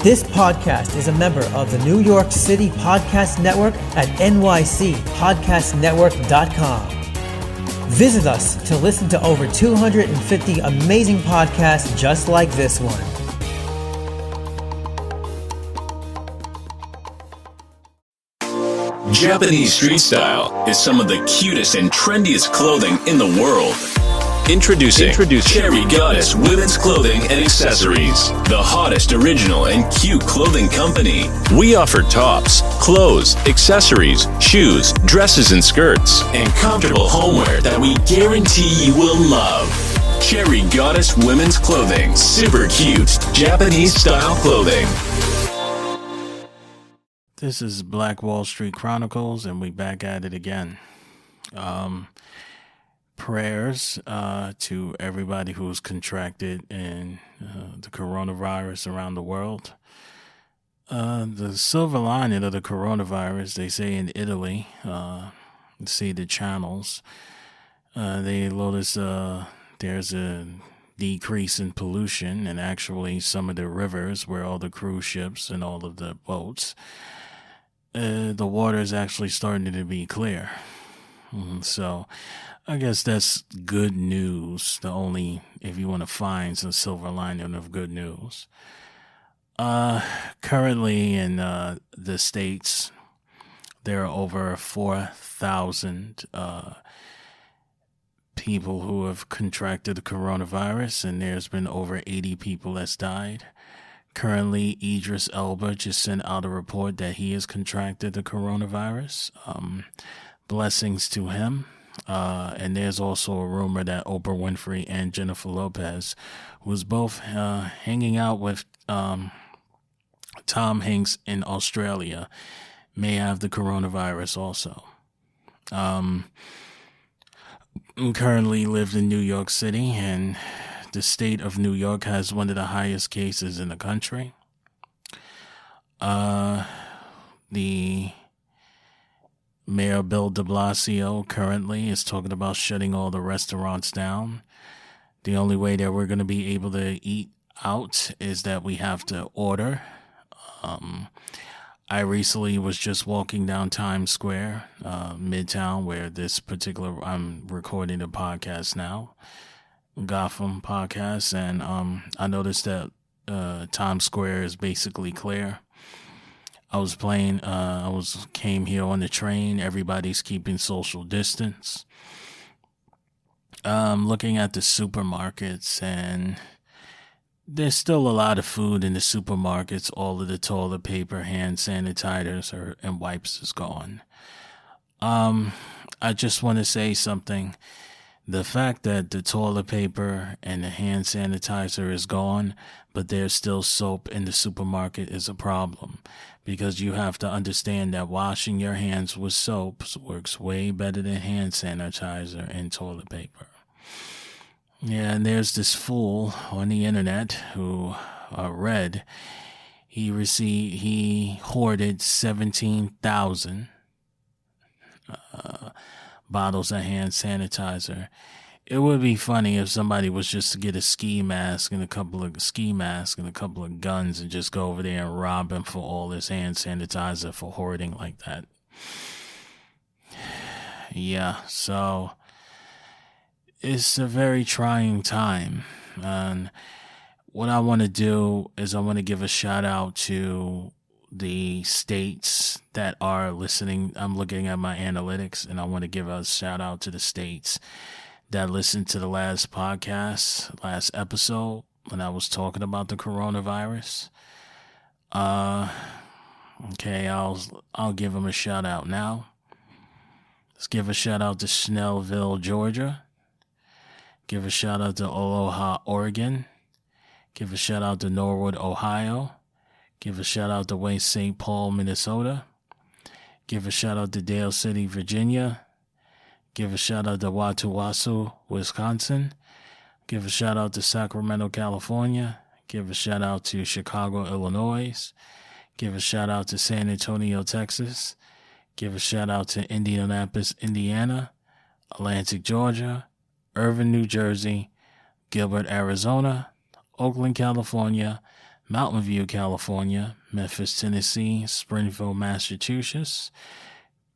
This podcast is a member of the New York City Podcast Network at nycpodcastnetwork.com. Visit us to listen to over 250 amazing podcasts just like this one. Japanese street style is some of the cutest and trendiest clothing in the world. Introducing Cherry Goddess Women's Clothing and Accessories, the hottest original and cute clothing company. We offer tops, clothes, accessories, shoes, dresses and skirts, and comfortable homeware that we guarantee you will love. Cherry Goddess Women's Clothing, super cute Japanese style clothing. This is Black Wall Street Chronicles, and we back at it again. Prayers to everybody who's contracted in the coronavirus around the world. The silver lining of the coronavirus, they say in Italy, see the channels, they notice there's a decrease in pollution, and actually some of the rivers where all the cruise ships and all of the boats, the water is actually starting to be clear. So I guess that's good news. If you want to find some silver lining of good news. Currently in the States, there are over 4,000 people who have contracted the coronavirus, and there's been over 80 people that's died. Currently, Idris Elba just sent out a report that he has contracted the coronavirus. Blessings to him. And there's also a rumor that Oprah Winfrey and Jennifer Lopez was both hanging out with Tom Hanks in Australia, may have the coronavirus also. Currently live in New York City, and the state of New York has one of the highest cases in the country. The Mayor Bill de Blasio currently is talking about shutting all the restaurants down. The only way that we're going to be able to eat out is that we have to order. I recently was just walking down Times Square, Midtown, where I'm recording a podcast now, Gotham podcast, and I noticed that Times Square is basically clear. Came here on the train. Everybody's keeping social distance. Looking at the supermarkets, and there's still a lot of food in the supermarkets. All of the toilet paper, hand sanitizers, and wipes is gone. I just want to say something. The fact that the toilet paper and the hand sanitizer is gone, but there's still soap in the supermarket is a problem, because you have to understand that washing your hands with soap works way better than hand sanitizer and toilet paper. Yeah, and there's this fool on the internet who he hoarded 17,000 bottles of hand sanitizer. It would be funny if somebody was just to get a ski mask and a couple of guns and just go over there and rob him for all this hand sanitizer for hoarding like that. Yeah, so it's a very trying time. And what I want to do is I want to give a shout out to the states that are listening. I'm looking at my analytics, and I want to give a shout out to the states that listened to the last episode when I was talking about the coronavirus. Okay, I'll give them a shout out now. Let's give a shout out to Snellville, Georgia. Give a shout out to Aloha, Oregon. Give a shout out to Norwood, Ohio. Give a shout out to West St. Paul, Minnesota. Give a shout out to Dale City, Virginia. Give a shout out to Watuwasu, Wisconsin. Give a shout out to Sacramento, California. Give a shout out to Chicago, Illinois. Give a shout out to San Antonio, Texas. Give a shout out to Indianapolis, Indiana. Atlantic, Georgia. Irvine, New Jersey. Gilbert, Arizona. Oakland, California. Mountain View, California, Memphis, Tennessee, Springfield, Massachusetts,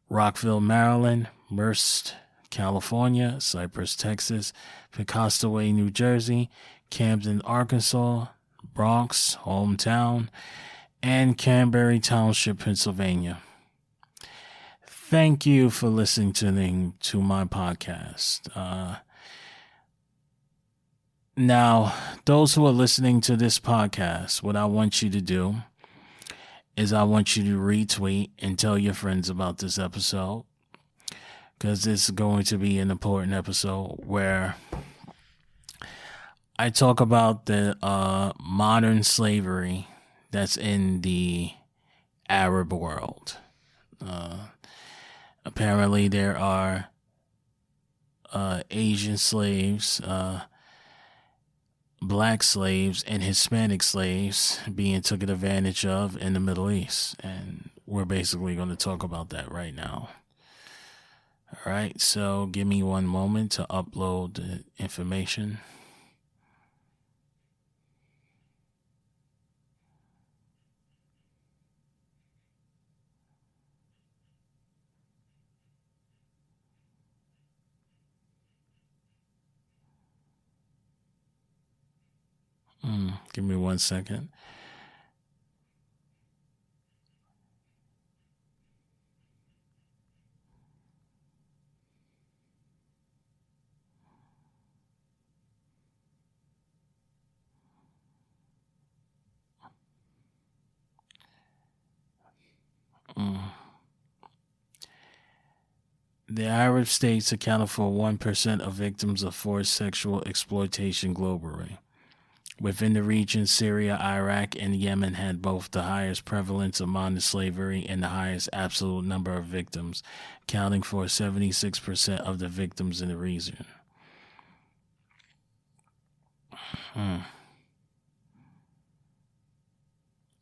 Rockville, Maryland, Merced, California, Cypress, Texas, Piscataway, New Jersey, Camden, Arkansas, Bronx, hometown, and Canterbury Township, Pennsylvania. Thank you for listening to my podcast. Now, those who are listening to this podcast, what I want you to do is I want you to retweet and tell your friends about this episode, because this is going to be an important episode where I talk about the modern slavery that's in the Arab world. Apparently there are Asian slaves, black slaves, and Hispanic slaves being taken advantage of in the Middle East. And we're basically going to talk about that right now. All right, so give me one moment to upload the information. Give me 1 second. The Arab states accounted for 1% of victims of forced sexual exploitation globally. Within the region, Syria, Iraq, and Yemen had both the highest prevalence of modern slavery and the highest absolute number of victims, accounting for 76% of the victims in the region. All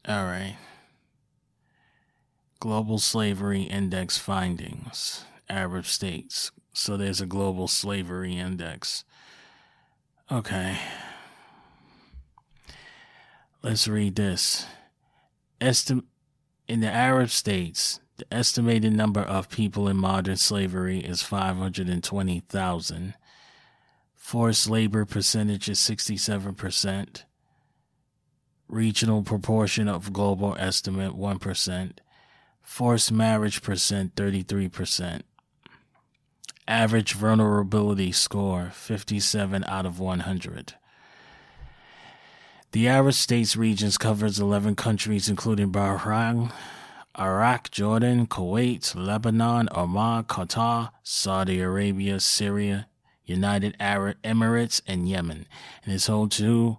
right. Global Slavery Index findings. Arab states. So there's a global slavery index. Okay. Let's read this. In the Arab states, the estimated number of people in modern slavery is 520,000. Forced labor percentage is 67%. Regional proportion of global estimate 1%. Forced marriage percent 33%. Average vulnerability score 57 out of 100. The Arab States regions covers 11 countries, including Bahrain, Iraq, Jordan, Kuwait, Lebanon, Oman, Qatar, Saudi Arabia, Syria, United Arab Emirates, and Yemen, and is home to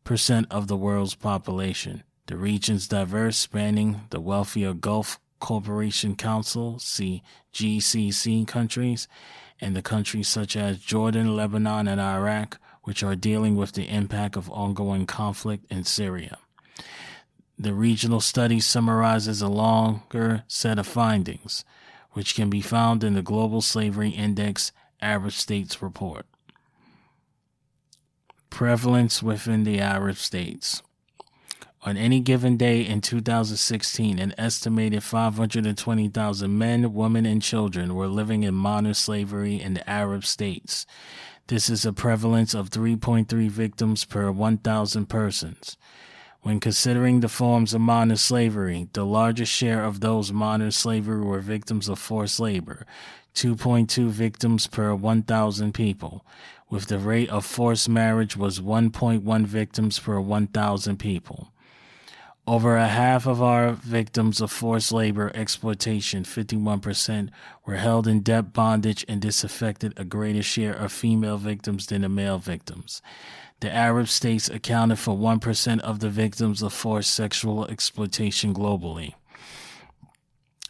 2% of the world's population. The region's diverse, spanning the wealthier Gulf Cooperation Council, GCC countries, and the countries such as Jordan, Lebanon, and Iraq, which are dealing with the impact of ongoing conflict in Syria. The regional study summarizes a longer set of findings, which can be found in the Global Slavery Index Arab States Report. Prevalence within the Arab states. On any given day in 2016, an estimated 520,000 men, women, and children were living in modern slavery in the Arab states. This is a prevalence of 3.3 victims per 1,000 persons. When considering the forms of modern slavery, the largest share of those modern slavery were victims of forced labor, 2.2 victims per 1,000 people, with the rate of forced marriage was 1.1 victims per 1,000 people. Over a half of our victims of forced labor exploitation, 51%, were held in debt bondage, and this affected a greater share of female victims than the male victims. The Arab states accounted for 1% of the victims of forced sexual exploitation globally.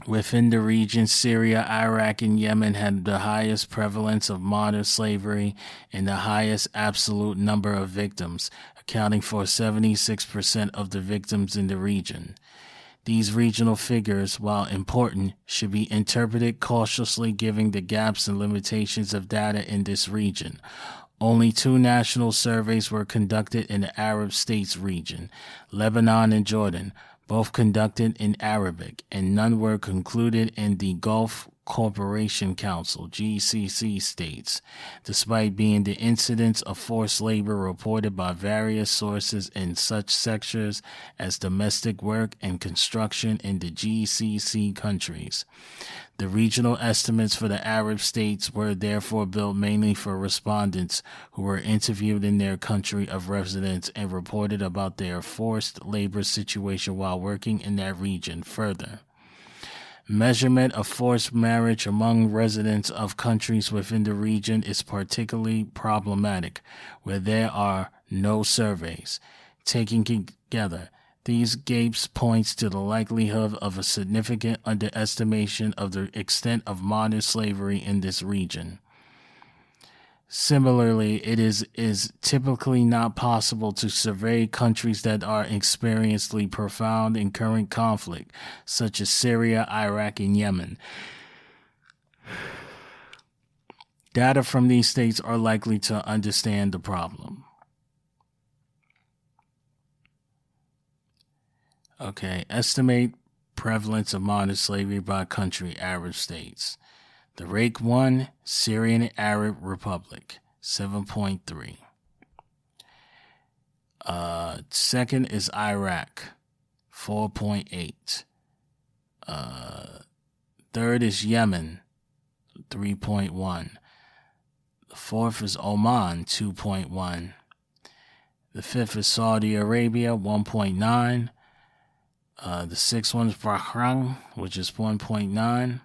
Within the region, Syria, Iraq, and Yemen had the highest prevalence of modern slavery and the highest absolute number of victims, accounting for 76% of the victims in the region. These regional figures, while important, should be interpreted cautiously given the gaps and limitations of data in this region. Only 2 national surveys were conducted in the Arab states region, Lebanon and Jordan, both conducted in Arabic, and none were concluded in the Gulf Cooperation Council, GCC states, despite being the incidence of forced labor reported by various sources in such sectors as domestic work and construction in the GCC countries. The regional estimates for the Arab states were therefore built mainly for respondents who were interviewed in their country of residence and reported about their forced labor situation while working in that region. Further, measurement of forced marriage among residents of countries within the region is particularly problematic, where there are no surveys. Taken together, these gaps points to the likelihood of a significant underestimation of the extent of modern slavery in this region. Similarly, it is typically not possible to survey countries that are experiencing profound and current conflict, such as Syria, Iraq, and Yemen. Data from these states are likely to understand the problem. Okay, estimate prevalence of modern slavery by country, Arab states. The Rake 1, Syrian Arab Republic, 7.3. Second is Iraq, 4.8. Third is Yemen, 3.1. The fourth is Oman, 2.1. The fifth is Saudi Arabia, 1.9. The sixth one is Bahrain, which is 1.9.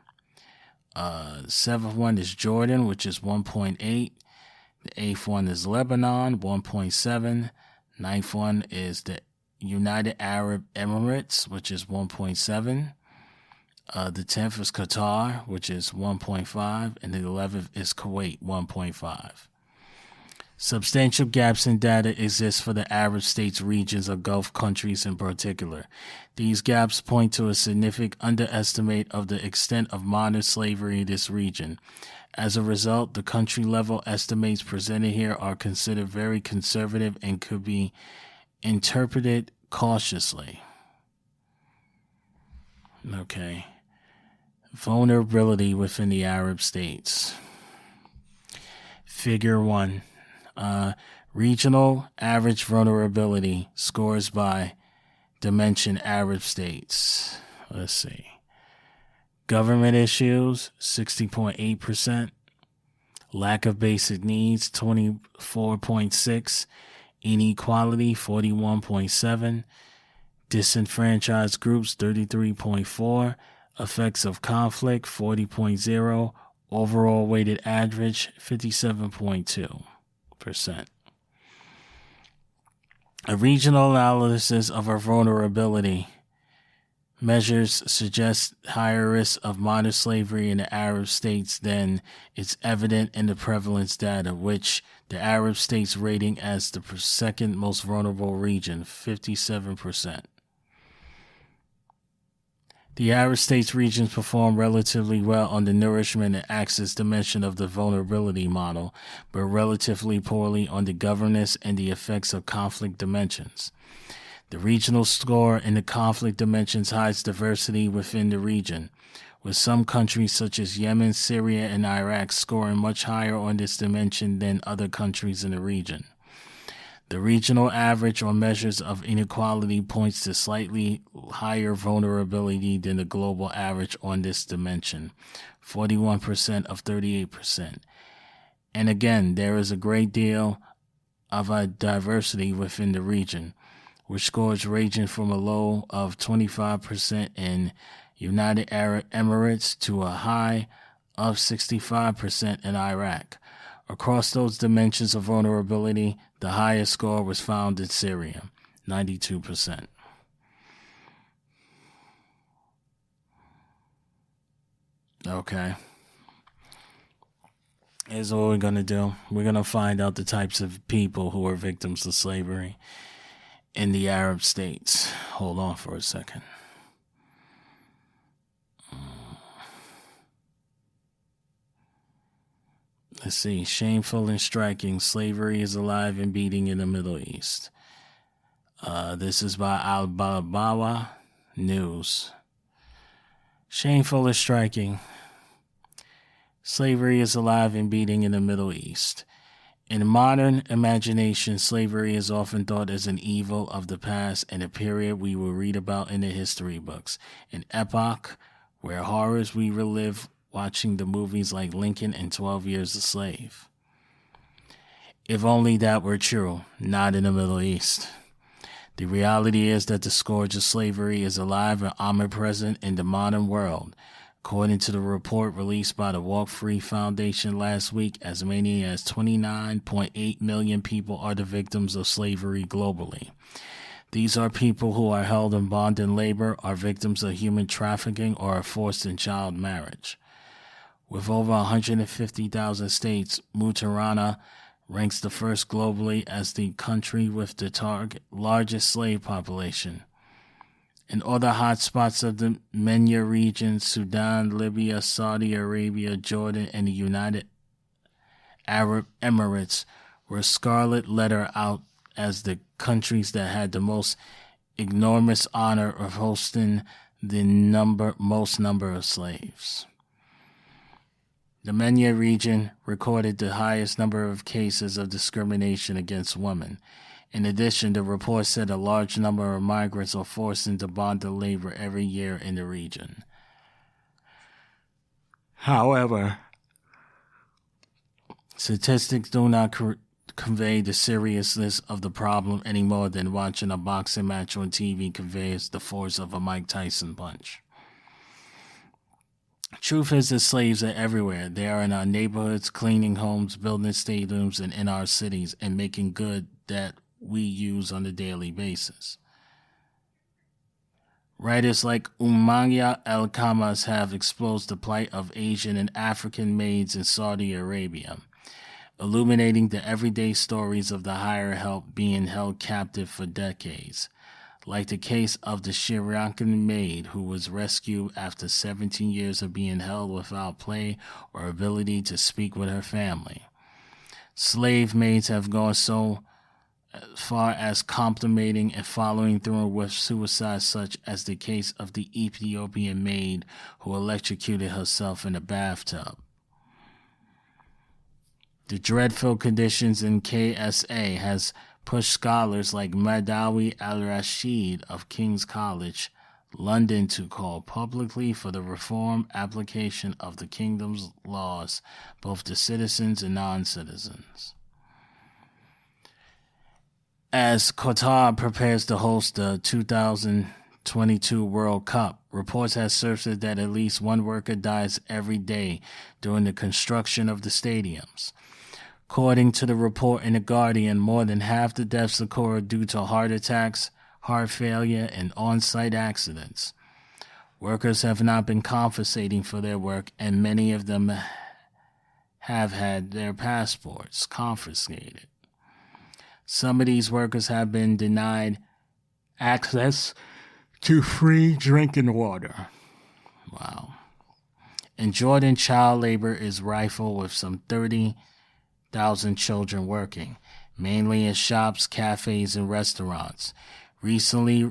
The seventh one is Jordan, which is 1.8. The eighth one is Lebanon, 1.7. Ninth one is the United Arab Emirates, which is 1.7. The 10th is Qatar, which is 1.5. And the 11th is Kuwait, 1.5. Substantial gaps in data exist for the Arab states regions of Gulf countries in particular. These gaps point to a significant underestimate of the extent of modern slavery in this region. As a result, the country-level estimates presented here are considered very conservative and could be interpreted cautiously. Okay. Vulnerability within the Arab states. Figure 1. Regional average vulnerability scores by dimension Arab states. Let's see. Government issues, 60.8%. Lack of basic needs, 24.6%. Inequality, 41.7%. Disenfranchised groups, 33.4%. Effects of conflict, 40.0%. Overall weighted average, 57.2%. A regional analysis of our vulnerability measures suggest higher risk of modern slavery in the Arab states than is evident in the prevalence data, which the Arab states rating as the second most vulnerable region, 57%. The Arab states regions perform relatively well on the nourishment and access dimension of the vulnerability model, but relatively poorly on the governance and the effects of conflict dimensions. The regional score in the conflict dimensions hides diversity within the region, with some countries such as Yemen, Syria, and Iraq scoring much higher on this dimension than other countries in the region. The regional average on measures of inequality points to slightly higher vulnerability than the global average on this dimension, 41% of 38%. And again, there is a great deal of a diversity within the region, with scores ranging from a low of 25% in United Arab Emirates to a high of 65% in Iraq. Across those dimensions of vulnerability, the highest score was found in Syria, 92%. Okay. Here's what we're going to do. We're going to find out the types of people who are victims of slavery in the Arab states. Hold on for a second. Let's see. Shameful and striking. Slavery is alive and beating in the Middle East. This is by Al-Babawa News. Shameful and striking. Slavery is alive and beating in the Middle East. In modern imagination, slavery is often thought as an evil of the past and a period we will read about in the history books, an epoch where horrors we relive watching the movies like Lincoln and 12 Years a Slave. If only that were true, not in the Middle East. The reality is that the scourge of slavery is alive and omnipresent in the modern world. According to the report released by the Walk Free Foundation last week, as many as 29.8 million people are the victims of slavery globally. These are people who are held in bond and labor, are victims of human trafficking, or are forced in child marriage. With over 150,000 states, Mutarana ranks the first globally as the country with the largest slave population. In other hotspots of the MENA region, Sudan, Libya, Saudi Arabia, Jordan, and the United Arab Emirates were scarlet lettered out as the countries that had the most enormous honor of hosting the most number of slaves. The MENA region recorded the highest number of cases of discrimination against women. In addition, the report said a large number of migrants are forced into bonded labor every year in the region. However, statistics do not convey the seriousness of the problem any more than watching a boxing match on TV conveys the force of a Mike Tyson punch. Truth is that slaves are everywhere. They are in our neighborhoods, cleaning homes, building stadiums, and in our cities, and making good that we use on a daily basis. Writers like Umayya El-Khamas have exposed the plight of Asian and African maids in Saudi Arabia, illuminating the everyday stories of the higher help being held captive for decades, like the case of the Sri Lankan maid who was rescued after 17 years of being held without play or ability to speak with her family. Slave maids have gone so far as contemplating and following through with suicide, such as the case of the Ethiopian maid who electrocuted herself in a bathtub. The dreadful conditions in KSA has pushed scholars like Madawi al-Rashid of King's College, London, to call publicly for the reform application of the kingdom's laws, both to citizens and non-citizens. As Qatar prepares to host the 2022 World Cup, reports have surfaced that at least one worker dies every day during the construction of the stadiums. According to the report in The Guardian, more than half the deaths occur due to heart attacks, heart failure, and on-site accidents. Workers have not been compensating for their work, and many of them have had their passports confiscated. Some of these workers have been denied access to free drinking water. Wow. In Jordan, child labor is rife with some 30,000 children working, mainly in shops, cafes, and restaurants. Recently,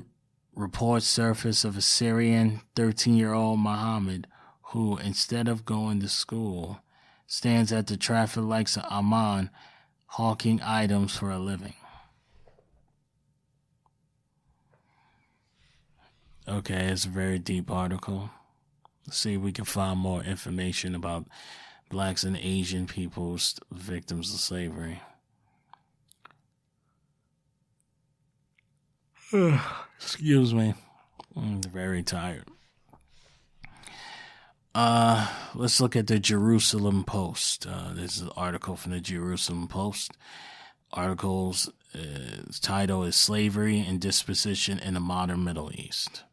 reports surfaced of a Syrian 13-year-old Mohammed who, instead of going to school, stands at the traffic lights of Amman hawking items for a living. Okay, it's a very deep article. Let's see if we can find more information about blacks and Asian people's victims of slavery. Excuse me. I'm very tired. Let's look at the Jerusalem Post. This is an article from the Jerusalem Post. Article's title is Slavery and Disposition in the Modern Middle East.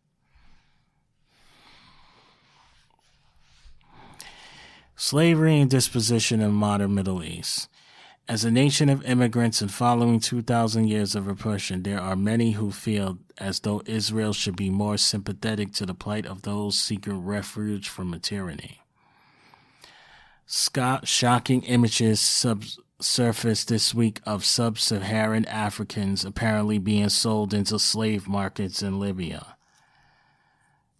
Slavery and disposition in the modern Middle East. As a nation of immigrants and following 2,000 years of repression, there are many who feel as though Israel should be more sympathetic to the plight of those seeking refuge from a tyranny. Shocking images surfaced this week of sub-Saharan Africans apparently being sold into slave markets in Libya.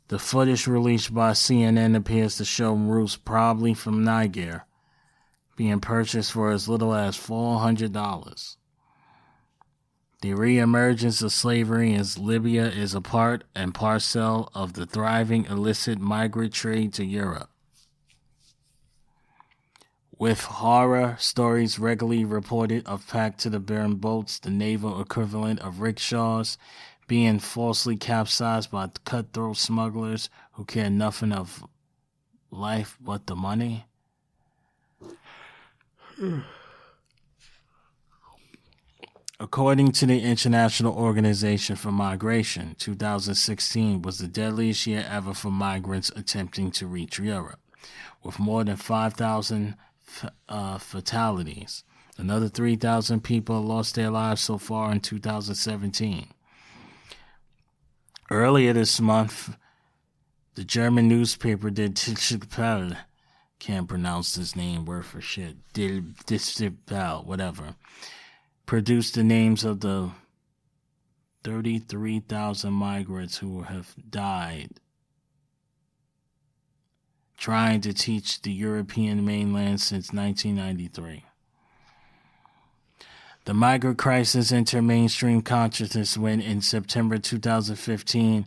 The footage released by CNN appears to show Roos, probably from Niger, being purchased for as little as $400. The re-emergence of slavery in Libya is a part and parcel of the thriving illicit migrant trade to Europe, with horror stories regularly reported of packed-to-the-brim boats, the naval equivalent of rickshaws, being falsely capsized by cutthroat smugglers who care nothing of life but the money. According to the International Organization for Migration, 2016 was the deadliest year ever for migrants attempting to reach Europe, with more than 5,000 fatalities. Another 3,000 people lost their lives so far in 2017. Earlier this month, the German newspaper Der Spiegel, can't pronounce his name word for shit, Der Spiegel, whatever, produced the names of the 33,000 migrants who have died trying to teach the European mainland since 1993. The migrant crisis entered mainstream consciousness when, in September 2015,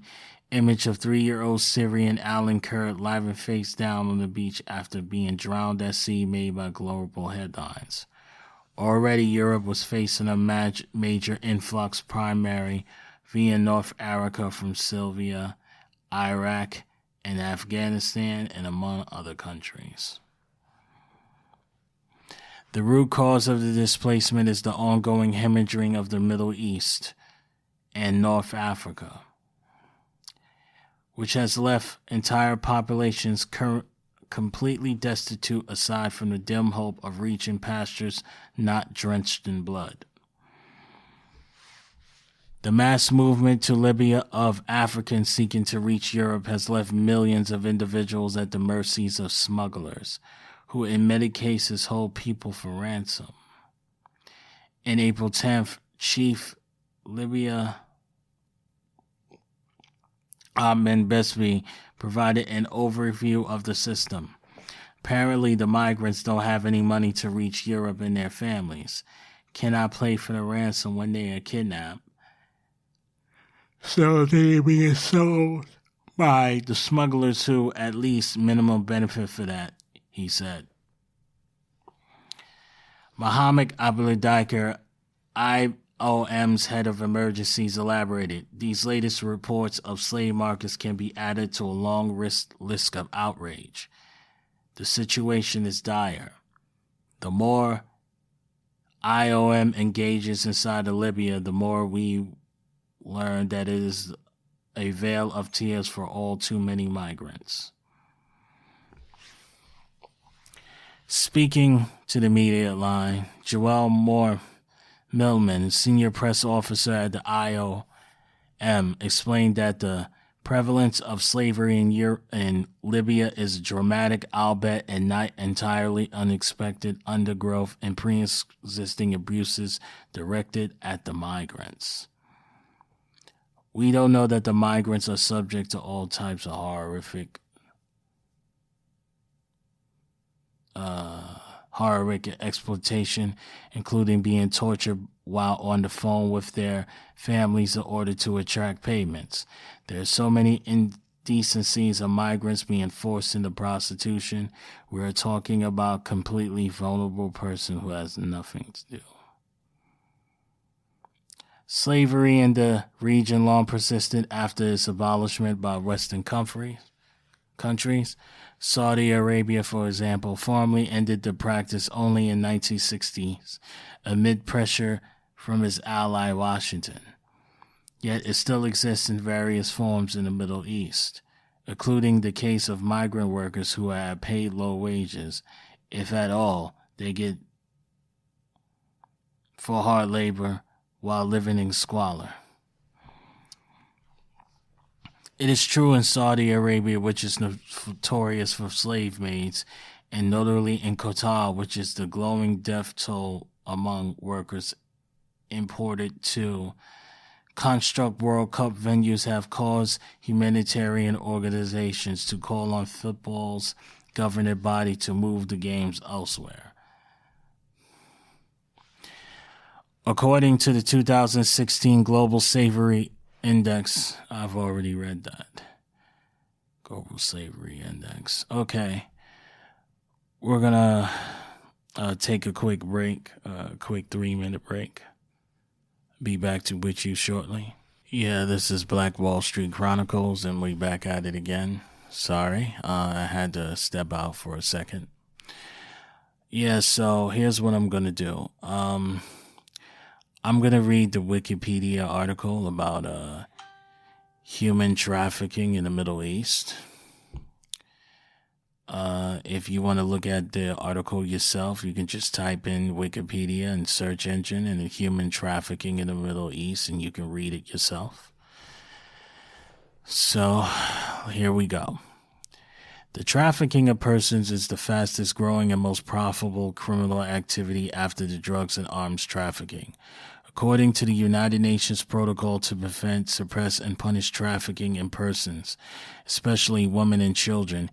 image of 3-year-old Syrian Alan Kurd lying face down on the beach after being drowned at sea made by global headlines. Already, Europe was facing a major influx primarily via North Africa from Syria, Iraq, and Afghanistan, and among other countries. The root cause of the displacement is the ongoing hemorrhaging of the Middle East and North Africa, which has left entire populations completely destitute aside from the dim hope of reaching pastures not drenched in blood. The mass movement to Libya of Africans seeking to reach Europe has left millions of individuals at the mercies of smugglers, who in many cases hold people for ransom. In April 10th, Chief Libya Ahmed Besbi provided an overview of the system. Apparently, the migrants don't have any money to reach Europe and their families, cannot pay for the ransom when they are kidnapped, so they are being sold by the smugglers who at least minimum benefit for that, he said. Mohammed Abdeldiker, IOM's head of emergencies, elaborated. These latest reports of slave markets can be added to a long list of outrage. The situation is dire. The more IOM engages inside of Libya, the more we learn that it is a veil of tears for all too many migrants. Speaking to the media line, Joel Millman, senior press officer at the IOM, explained that the prevalence of slavery in Libya is dramatic, albeit and not entirely unexpected undergrowth and pre-existing abuses directed at the migrants. We don't know that the migrants are subject to all types of horrific exploitation, including being tortured while on the phone with their families in order to attract payments. There are so many indecencies of migrants being forced into prostitution. We are talking about a completely vulnerable person who has nothing to do. Slavery in the region long persisted after its abolishment by Western countries. Saudi Arabia, for example, formally ended the practice only in 1960s amid pressure from its ally Washington. Yet it still exists in various forms in the Middle East, including the case of migrant workers who are paid low wages, if at all, they get for hard labor while living in squalor. It is true in Saudi Arabia, which is notorious for slave maids, and notably in Qatar, which is the glowing death toll among workers imported to construct World Cup venues have caused humanitarian organizations to call on football's governing body to move the games elsewhere. According to the 2016 Global Slavery Index, I've already read that. Global Slavery Index. Okay. We're going to take a quick break, a quick 3-minute break. Be back with you shortly. Yeah, this is Black Wall Street Chronicles, and we back at it again. Sorry, I had to step out for a second. Yeah, so here's what I'm going to do. I'm going to read the Wikipedia article about human trafficking in the Middle East. If you want to look at the article yourself, you can just type in Wikipedia and search engine and human trafficking in the Middle East, and you can read it yourself. So, here we go. The trafficking of persons is the fastest growing and most profitable criminal activity after the drugs and arms trafficking. According to the United Nations Protocol to Prevent, Suppress, and Punish Trafficking in Persons, especially women and children,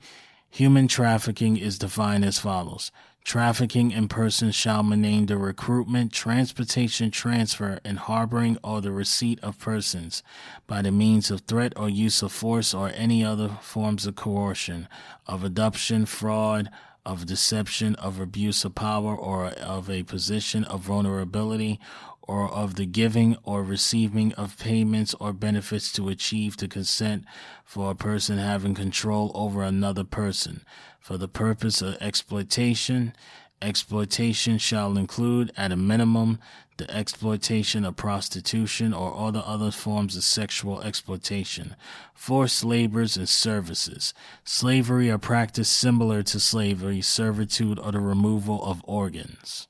human trafficking is defined as follows. Trafficking in persons shall mean the recruitment, transportation, transfer, and harboring or the receipt of persons by the means of threat or use of force or any other forms of coercion, of adoption, fraud, of deception, of abuse of power, or of a position of vulnerability, or of the giving or receiving of payments or benefits to achieve the consent for a person having control over another person, for the purpose of exploitation. Exploitation shall include, at a minimum, the exploitation of prostitution or all the other forms of sexual exploitation, forced labors and services, slavery or practice similar to slavery, servitude, or the removal of organs.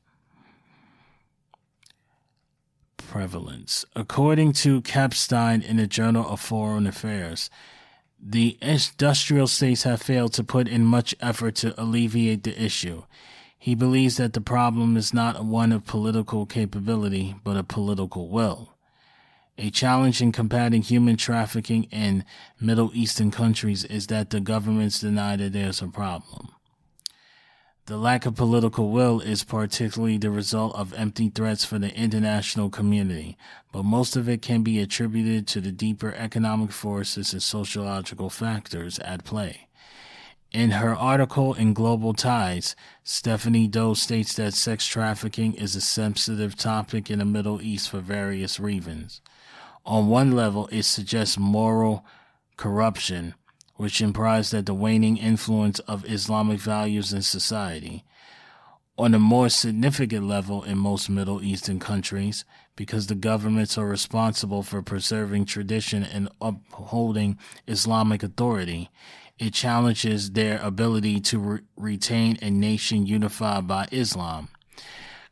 Prevalence. According to Kapstein in the Journal of Foreign Affairs, the industrial states have failed to put in much effort to alleviate the issue. He believes that the problem is not one of political capability, but of political will. A challenge in combating human trafficking in Middle Eastern countries is that the governments deny that there's a problem. The lack of political will is particularly the result of empty threats for the international community, but most of it can be attributed to the deeper economic forces and sociological factors at play. In her article in Global Ties, Stephanie Doe states that sex trafficking is a sensitive topic in the Middle East for various reasons. On one level, it suggests moral corruption, which implies that the waning influence of Islamic values in society. On a more significant level in most Middle Eastern countries, because the governments are responsible for preserving tradition and upholding Islamic authority, it challenges their ability to retain a nation unified by Islam.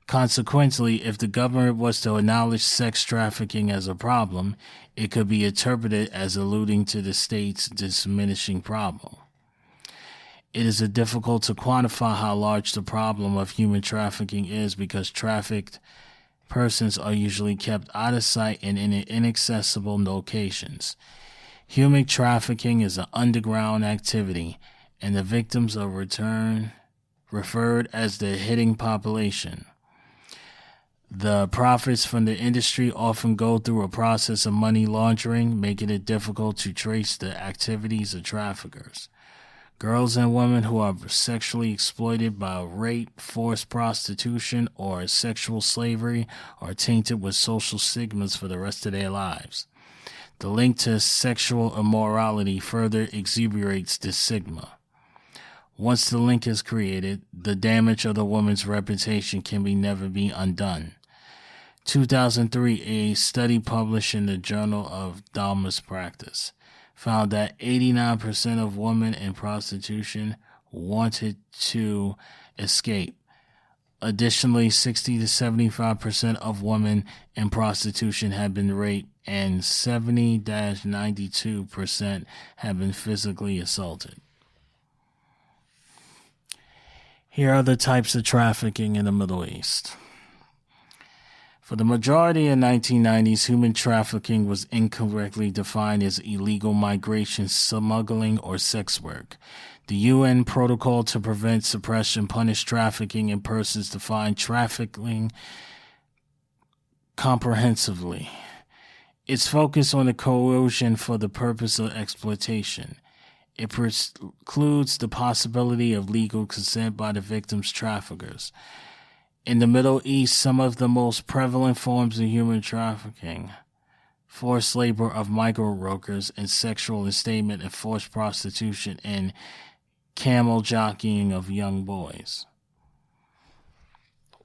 Consequently, if the government was to acknowledge sex trafficking as a problem, it could be interpreted as alluding to the state's diminishing problem. It is difficult to quantify how large the problem of human trafficking is because trafficked persons are usually kept out of sight and in inaccessible locations. Human trafficking is an underground activity, and the victims are referred as the hidden population. The profits from the industry often go through a process of money laundering, making it difficult to trace the activities of traffickers. Girls and women who are sexually exploited by rape, forced prostitution, or sexual slavery are tainted with social stigmas for the rest of their lives. The link to sexual immorality further exacerbates this stigma. Once the link is created, the damage of the woman's reputation can never be undone. 2003, a study published in the Journal of Dharma's Practice found that 89% of women in prostitution wanted to escape. Additionally, 60 to 75% of women in prostitution had been raped, and 70-92% had been physically assaulted. Here are the types of trafficking in the Middle East. For the majority of 1990s, human trafficking was incorrectly defined as illegal migration, smuggling, or sex work. The UN Protocol to Prevent, Suppress, and Punish Trafficking in Persons defined trafficking comprehensively. Its focus on the coercion for the purpose of exploitation. It precludes the possibility of legal consent by the victim's traffickers. In the Middle East, some of the most prevalent forms of human trafficking, forced labor of migrant workers, and sexual enslavement and forced prostitution and camel jockeying of young boys.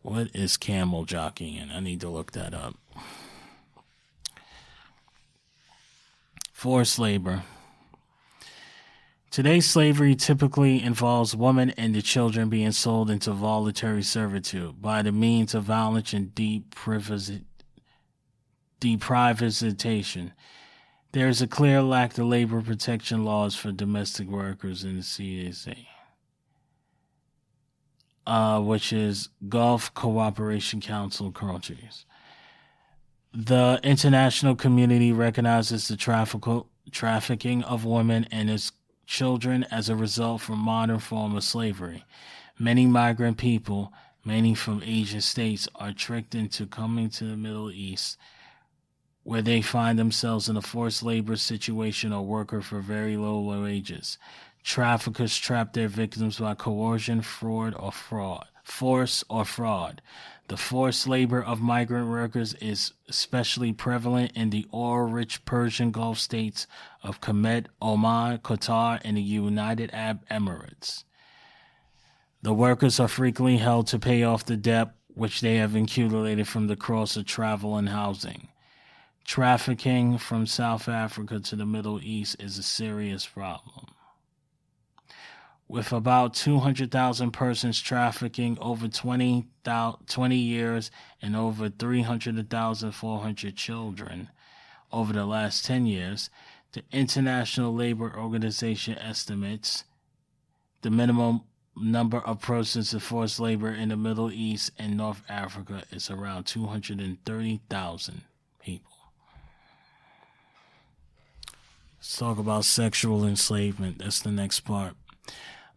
What is camel jockeying? I need to look that up. Forced labor. Today, slavery typically involves women and the children being sold into voluntary servitude by the means of violence and deprivatization. There is a clear lack of labor protection laws for domestic workers in the CAC, which is Gulf Cooperation Council countries. The international community recognizes the trafficking of women and its children as a result from modern form of slavery. Many migrant people, many from Asian states, are tricked into coming to the Middle East, where they find themselves in a forced labor situation or worker for very low wages. Traffickers trap their victims by coercion, force, or fraud. The forced labor of migrant workers is especially prevalent in the oil-rich Persian Gulf states of Kuwait, Oman, Qatar, and the United Arab Emirates. The workers are frequently held to pay off the debt which they have accumulated from the cost of travel and housing. Trafficking from South Africa to the Middle East is a serious problem, with about 200,000 persons trafficking over 20 years and over 300,400 children over the last 10 years. The International Labor Organization estimates the minimum number of persons in forced labor in the Middle East and North Africa is around 230,000 people. Let's talk about sexual enslavement. That's the next part.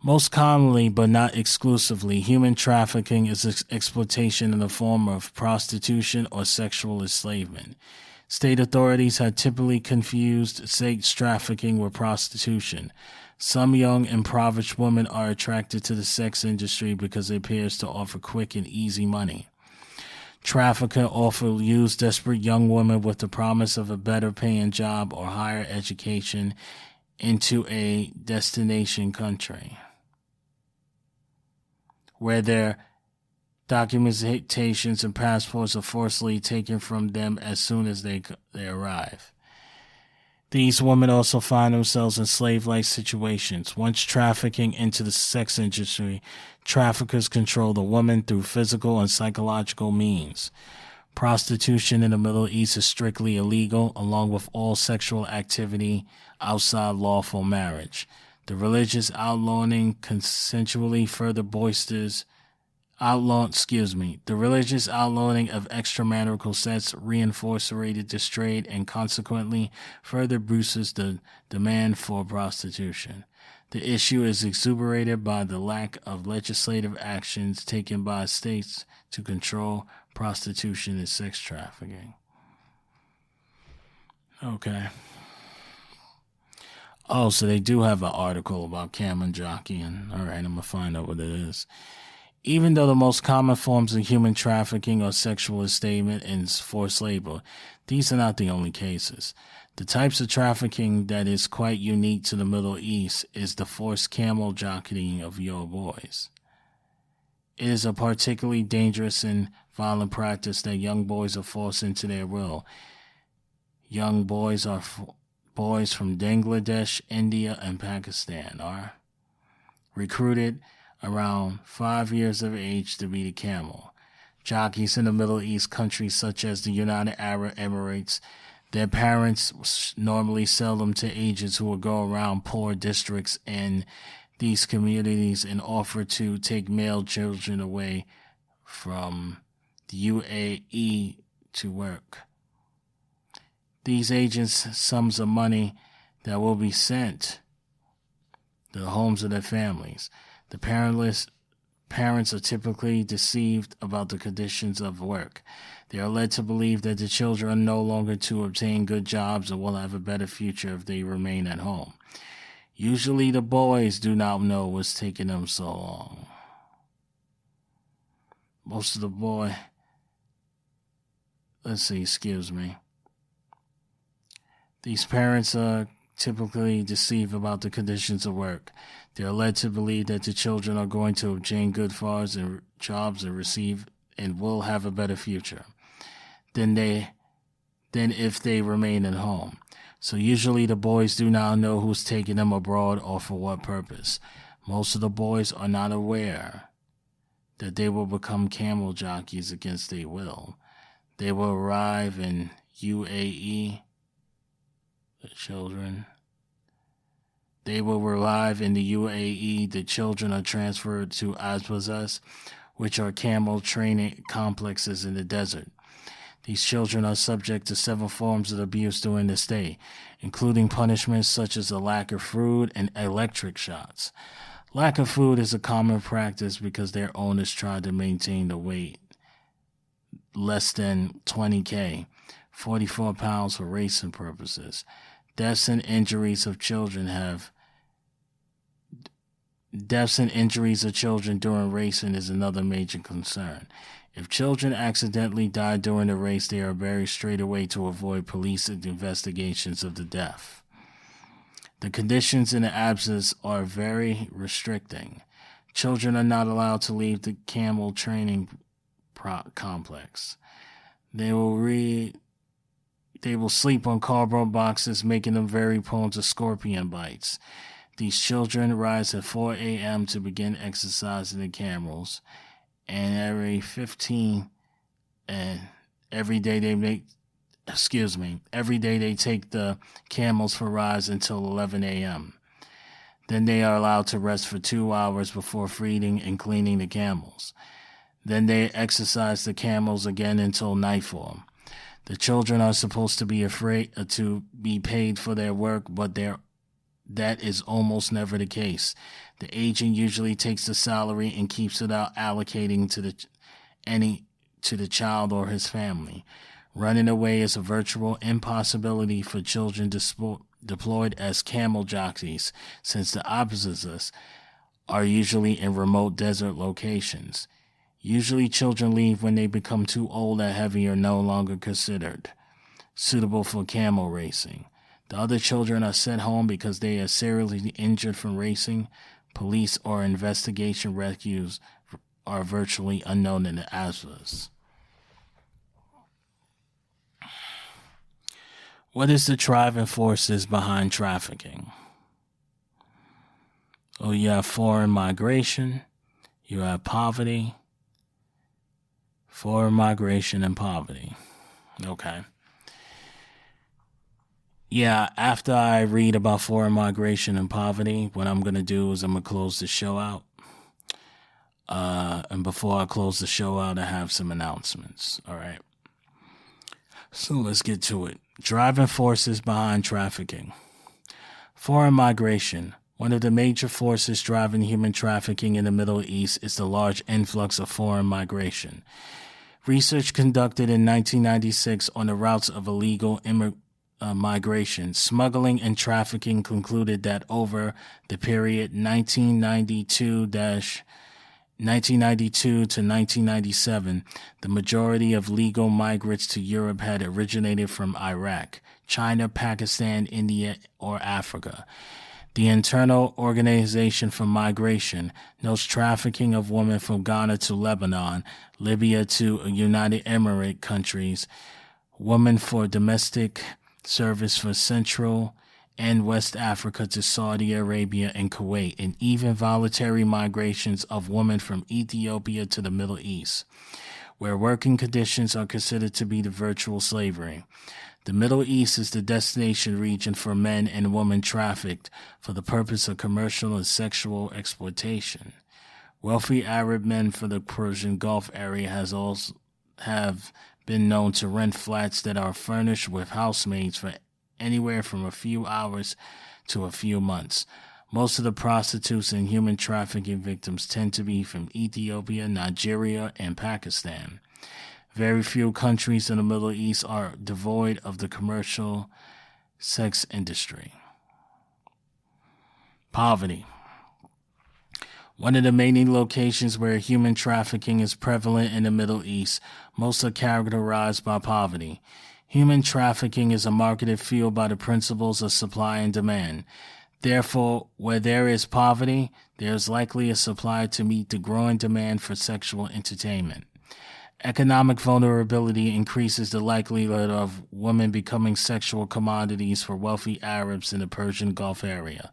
Most commonly, but not exclusively, human trafficking is exploitation in the form of prostitution or sexual enslavement. State authorities have typically confused sex trafficking with prostitution. Some young, impoverished women are attracted to the sex industry because it appears to offer quick and easy money. Traffickers often use desperate young women with the promise of a better paying job or higher education into a destination country, where their documentations and passports are forcibly taken from them as soon as they arrive. These women also find themselves in slave-like situations. Once trafficking into the sex industry, traffickers control the woman through physical and psychological means. Prostitution in the Middle East is strictly illegal, along with all sexual activity outside lawful marriage. The religious outlawing consensually further boisters the religious outlawing of extramarital sex reinforces this trade and consequently further boosts the demand for prostitution. The issue is exacerbated by the lack of legislative actions taken by states to control prostitution and sex trafficking. Okay. Oh, so they do have an article about camel jockeying. All right, I'm going to find out what it is. Even though the most common forms of human trafficking are sexual enslavement and forced labor, these are not the only cases. The types of trafficking that is quite unique to the Middle East is the forced camel jockeying of young boys. It is a particularly dangerous and violent practice that young boys are forced into their will. Young boys are boys from Bangladesh, India, and Pakistan are recruited around 5 years of age to be the camel. Jockeys in the Middle East countries such as the United Arab Emirates, their parents normally sell them to agents who will go around poor districts and these communities and offer to take male children away from the UAE to work. These agents sums of money that will be sent to the homes of their families. The parents are typically deceived about the conditions of work. They are led to believe that the children are no longer to obtain good jobs and will have a better future if they remain at home. Usually the boys do not know what's taking them so long. Most of the These parents are typically deceived about the conditions of work. They are led to believe that the children are going to obtain good jobs and receive and will have a better future than if they remain at home. So usually the boys do not know who's taking them abroad or for what purpose. Most of the boys are not aware that they will become camel jockeys against their will. They will arrive in UAE, the children. They will arrive in the UAE. The children are transferred to Azbazas, which are camel training complexes in the desert. These children are subject to several forms of abuse during their stay, including punishments such as a lack of food and electric shots. Lack of food is a common practice because their owners try to maintain the weight less than 20 kg, 44 pounds for racing purposes. Deaths and injuries of children during racing is another major concern. If children accidentally die during the race, they are buried straight away to avoid police investigations of the death. The conditions in the absence are very restricting. Children are not allowed to leave the camel training complex. They will sleep on cardboard boxes, making them very prone to scorpion bites. These children rise at 4 a.m. to begin exercising the camels, and every day they take the camels for rides until 11 a.m. Then they are allowed to rest for 2 hours before feeding and cleaning the camels. Then they exercise the camels again until nightfall. The children are supposed to be paid for their work, but that is almost never the case. The agent usually takes the salary and keeps it out allocating to the child or his family. Running away is a virtual impossibility for children deployed as camel jockeys, since the opposites are usually in remote desert locations. Usually children leave when they become too old and heavy or no longer considered suitable for camel racing. The other children are sent home because they are seriously injured from racing. Police or investigation rescues are virtually unknown in the Azbas. What is the driving forces behind trafficking? Oh, you have foreign migration, you have poverty, foreign migration and poverty. Okay. Yeah, after I read about foreign migration and poverty, what I'm going to do is I'm going to close the show out. And before I close the show out, I have some announcements. All right. So let's get to it. Driving forces behind trafficking. Foreign migration. One of the major forces driving human trafficking in the Middle East is the large influx of foreign migration. Research conducted in 1996 on the routes of illegal migration, smuggling, and trafficking concluded that over the period 1992 to 1997, the majority of legal migrants to Europe had originated from Iraq, China, Pakistan, India, or Africa. The Internal Organization for Migration notes trafficking of women from Ghana to Lebanon, Libya to United Arab countries, women for domestic service for Central and West Africa to Saudi Arabia and Kuwait, and even voluntary migrations of women from Ethiopia to the Middle East. where working conditions are considered to be the virtual slavery. The Middle East is the destination region for men and women trafficked for the purpose of commercial and sexual exploitation. Wealthy Arab men from the Persian Gulf area have been known to rent flats that are furnished with housemaids for anywhere from a few hours to a few months. Most of the prostitutes and human trafficking victims tend to be from Ethiopia, Nigeria, and Pakistan. Very few countries in the Middle East are devoid of the commercial sex industry. Poverty. One of the main locations where human trafficking is prevalent in the Middle East, most are characterized by poverty. Human trafficking is a marketed field by the principles of supply and demand. Therefore, where there is poverty, there is likely a supply to meet the growing demand for sexual entertainment. Economic vulnerability increases the likelihood of women becoming sexual commodities for wealthy Arabs in the Persian Gulf area.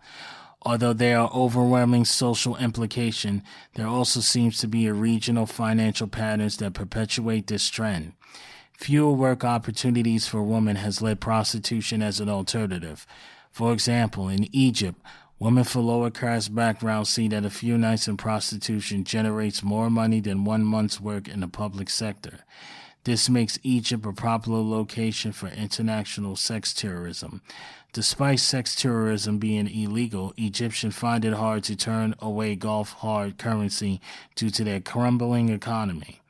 Although there are overwhelming social implications, there also seems to be regional financial patterns that perpetuate this trend. Fewer work opportunities for women has led prostitution as an alternative. For example, in Egypt, women from lower caste backgrounds see that a few nights in prostitution generates more money than 1 month's work in the public sector. This makes Egypt a popular location for international sex tourism. Despite sex tourism being illegal, Egyptians find it hard to turn away Gulf hard currency due to their crumbling economy.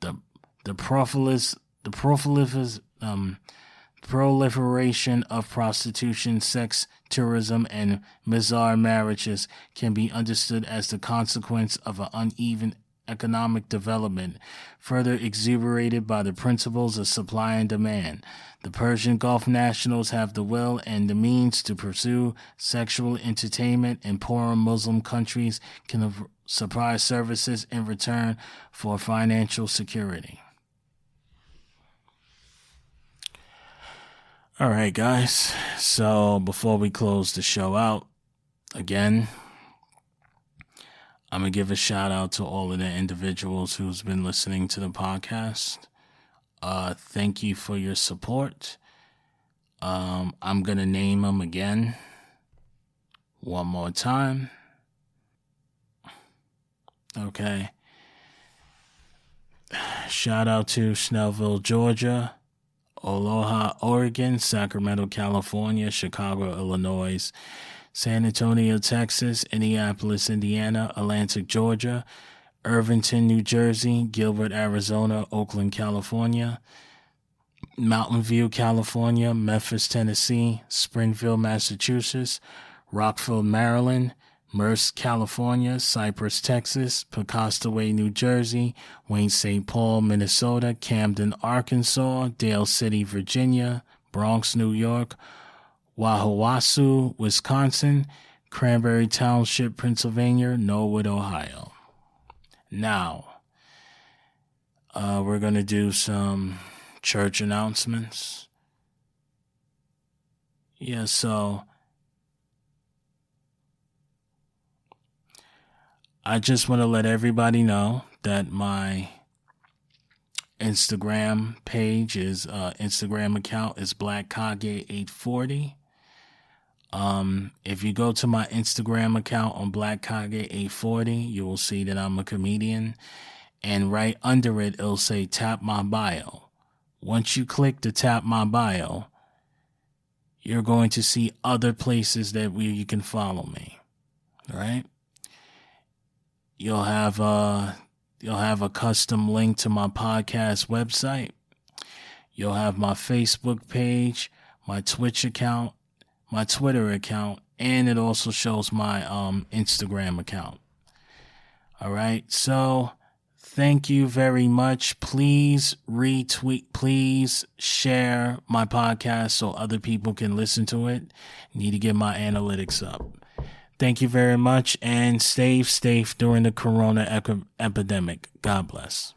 The proliferation of prostitution, sex tourism, and bizarre marriages can be understood as the consequence of an uneven economic development, further exuberated by the principles of supply and demand. The Persian Gulf nationals have the will and the means to pursue sexual entertainment, and poorer Muslim countries can supply services in return for financial security. All right, guys. So before we close the show out, again, I'm going to give a shout out to all of the individuals who's been listening to the podcast. Thank you for your support. I'm going to name them again one more time. Okay. Shout out to Snellville, Georgia, Aloha, Oregon, Sacramento, California, Chicago, Illinois, San Antonio, Texas, Indianapolis, Indiana, Atlanta, Georgia, Irvington, New Jersey, Gilbert, Arizona, Oakland, California, Mountain View, California, Memphis, Tennessee, Springfield, Massachusetts, Rockville, Maryland, Merced, California, Cypress, Texas, Pecostaway, New Jersey, Wayne St. Paul, Minnesota, Camden, Arkansas, Dale City, Virginia, Bronx, New York, Wahawasu, Wisconsin, Cranberry Township, Pennsylvania, Norwood, Ohio. Now, we're going to do some church announcements. Yeah, so I just want to let everybody know that my Instagram page is, Instagram account is BlackKage840. If you go to my Instagram account on BlackKage840, you will see that I'm a comedian, and right under it, it'll say tap my bio. Once you click the tap my bio, you're going to see other places that you can follow me. All right? You'll have a custom link to my podcast website. You'll have my Facebook page, my Twitch account, my Twitter account, and it also shows my Instagram account. All right. So thank you very much. Please retweet, please share my podcast so other people can listen to it. Need to get my analytics up. Thank you very much, and stay safe during the corona epidemic. God bless.